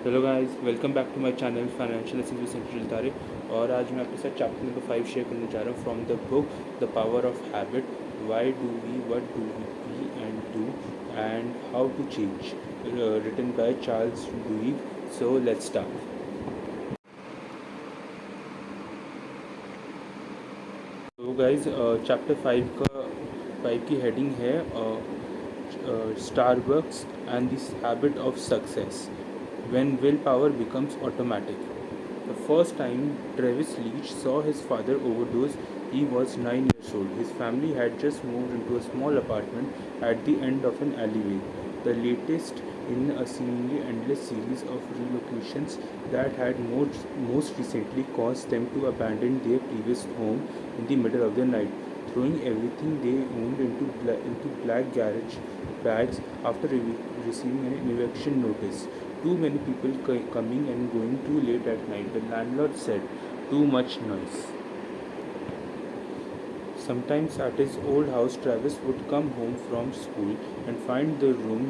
Hello guys, welcome back to my channel financial lessons with central Tare. और आज मैं आपके साथ चैप्टर नंबर 5 शेयर करने जा रहा हूँ from the book the power of habit, why do we, what do we and how to change, written by Charles Duhigg. So let's start. तो गाइस, चैप्टर 5 की हेडिंग है Starbucks and this habit of success when willpower becomes automatic. The first time Travis Leach saw his father overdose, he was 9 years old. His family had just moved into a small apartment at the end of an alleyway, the latest in a seemingly endless series of relocations that had most recently caused them to abandon their previous home in the middle of the night, throwing everything they owned into black garage bags after receiving an eviction notice. Too many people coming and going too late at night, the landlord said. Too much noise. Sometimes at his old house, Travis would come home from school and find the room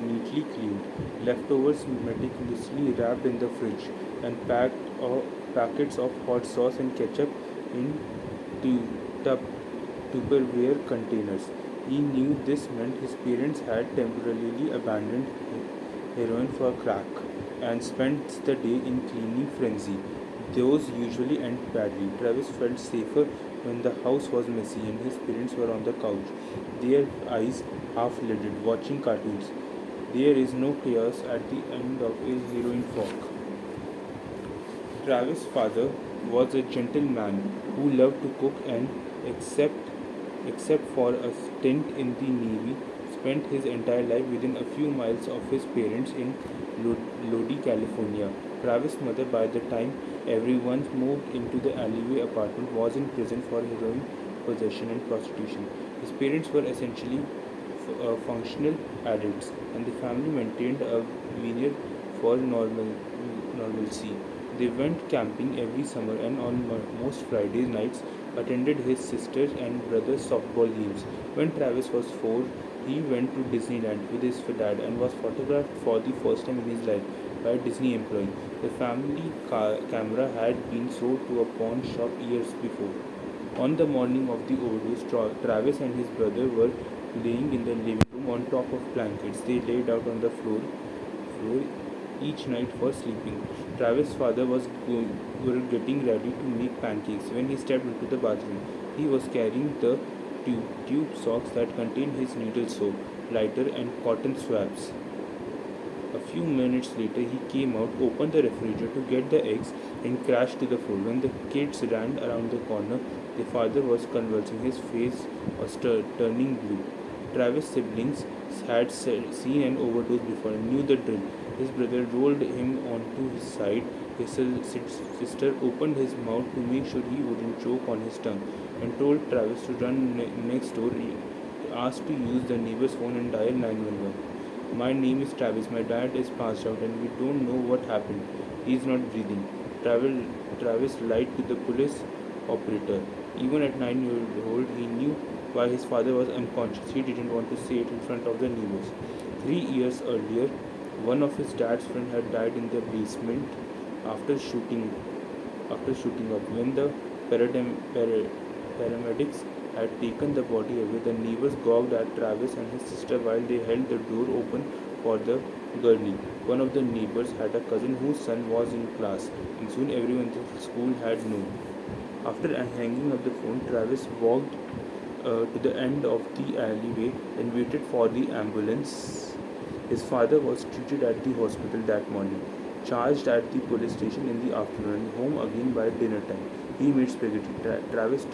neatly cleaned, leftovers meticulously wrapped in the fridge, and packets of hot sauce and ketchup in tu- tup- Tupperware containers. He knew this meant his parents had temporarily abandoned heroin for crack and spent the day in cleaning frenzy. Those usually end badly. Travis felt safer when the house was messy and his parents were on the couch, their eyes half lidded, watching cartoons. There is no chaos at the end of a heroin fog. Travis' father was a gentleman who loved to cook and, except for a stint in the Navy, spent his entire life within a few miles of his parents in Lodi, California. Travis' mother, by the time everyone moved into the alleyway apartment, was in prison for heroin possession and prostitution. His parents were essentially functional addicts, and the family maintained a veneer for normalcy. They went camping every summer and on most Friday nights attended his sister's and brother's softball games. When Travis was 4, he went to Disneyland with his dad and was photographed for the first time in his life by a Disney employee. The family camera had been sold to a pawn shop years before. On the morning of the overdose, Travis and his brother were laying in the living room on top of blankets. They laid out on the floor each night for sleeping. Travis' father were getting ready to make pancakes when he stepped into the bathroom. He was carrying the tube socks that contained his needle soap, lighter, and cotton swabs. A few minutes later, he came out, opened the refrigerator to get the eggs, and crashed to the floor. When the kids ran around the corner, the father was convulsing. His face was turning blue. Travis' siblings had seen an overdose before and knew the drill. His brother rolled him onto his side. His sister opened his mouth to make sure he wouldn't choke on his tongue and told Travis to run next door. He asked to use the neighbor's phone and dial 911. My name is Travis. My dad is passed out and we don't know what happened. He is not breathing. Travis lied to the police operator. Even at 9 years old, he knew why his father was unconscious. He didn't want to say it in front of the neighbors. 3 years earlier, one of his dad's friends had died in the basement after shooting up. When the paramedics had taken the body away, the neighbors gawked at Travis and his sister while they held the door open for the gurney. One of the neighbors had a cousin whose son was in class, and soon everyone in the school had known. After hanging up the phone, Travis walked to the end of the alleyway and waited for the ambulance. His father was treated at the hospital that morning, charged at the police station in the afternoon, and home again by dinner time. He made spaghetti. Travis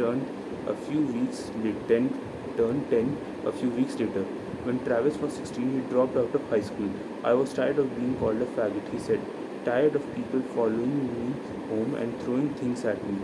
a few weeks turned 10 a few weeks later. When Travis was 16, he dropped out of high school. I was tired of being called a faggot, he said. Tired of people following me home and throwing things at me.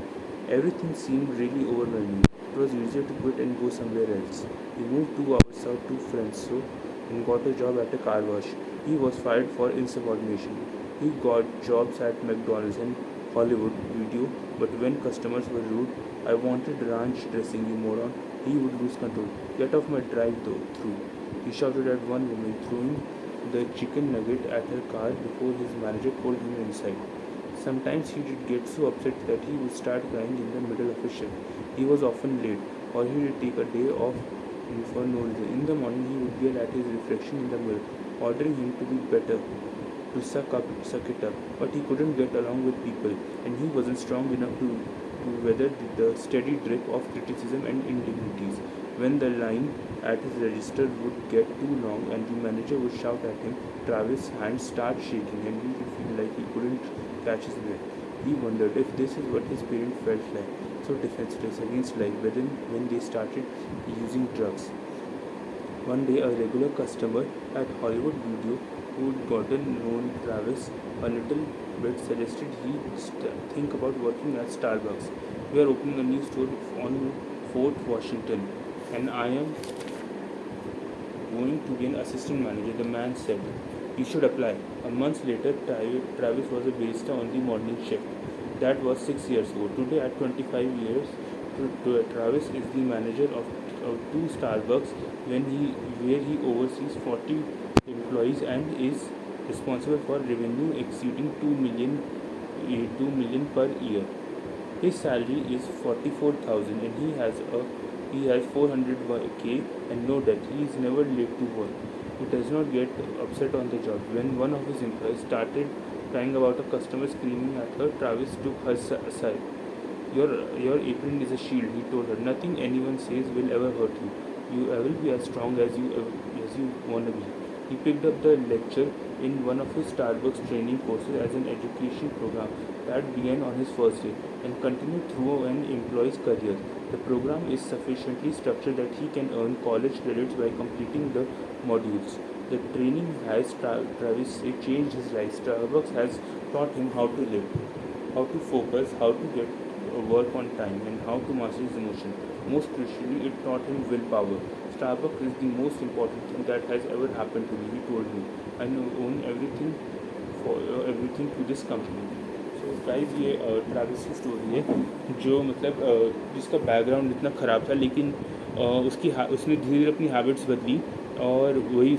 Everything seemed really overwhelming. It was easier to quit and go somewhere else. He moved 2 hours south to Frenso and got a job at a car wash. He was fired for insubordination. He got jobs at McDonald's and Hollywood Video, but when customers were rude, I wanted ranch dressing, you moron, he would lose control. Get off my drive through. He shouted at one woman, the chicken nugget at her car before his manager pulled him inside. Sometimes he did get so upset that he would start crying in the middle of a shift. He was often late, or he would take a day off for no reason. In the morning, he would yell at his reflection in the mirror, ordering him to be better, to suck it up. But he couldn't get along with people, and he wasn't strong enough to weather the steady drip of criticism and indignities. When the line at his register would get too long and the manager would shout at him, Travis' hands start shaking and he would feel like he couldn't catch his breath. He wondered if this is what his parents felt like, so defenseless against life, when they started using drugs. One day, a regular customer at Hollywood Video who'd gotten known Travis a little bit suggested he think about working at Starbucks. We are opening a new store on Fort Washington, and I am going to be an assistant manager, the man said. You should apply. A month later, Travis was a barista on the morning shift. That was 6 years ago. Today, at 25 years, Travis is the manager of two Starbucks where he oversees 40 employees and is responsible for revenue exceeding 2 million per year. His salary is 44,000 and he has 400k and no debt. He is never late to work. He does not get upset on the job. When one of his employees started crying about a customer screaming at her, Travis took her aside. Your apron is a shield, he told her. Nothing anyone says will ever hurt you. You will be as strong as you want to be. He picked up the lecture in one of his Starbucks training courses as an education program that began on his first day and continued through an employee's career. The program is sufficiently structured that he can earn college credits by completing the modules. The training has Travis changed his life. Starbucks has taught him how to live, how to focus, how to get work on time, and how to master his emotion. Most crucially, it taught him willpower. Starbucks is the most important thing that has ever happened to me, he told me. I own everything to this company. So guys ये Travis की story है जो मतलब जिसका background इतना ख़राब था लेकिन उसने धीरे धीरे अपनी हैबिट्स बदली और वही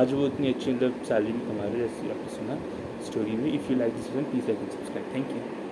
आज वो इतनी अच्छी मतलब सैलरी भी कमा रहे हैं जैसे आपने सुना स्टोरी में. If you like this one please like and subscribe. Thank you.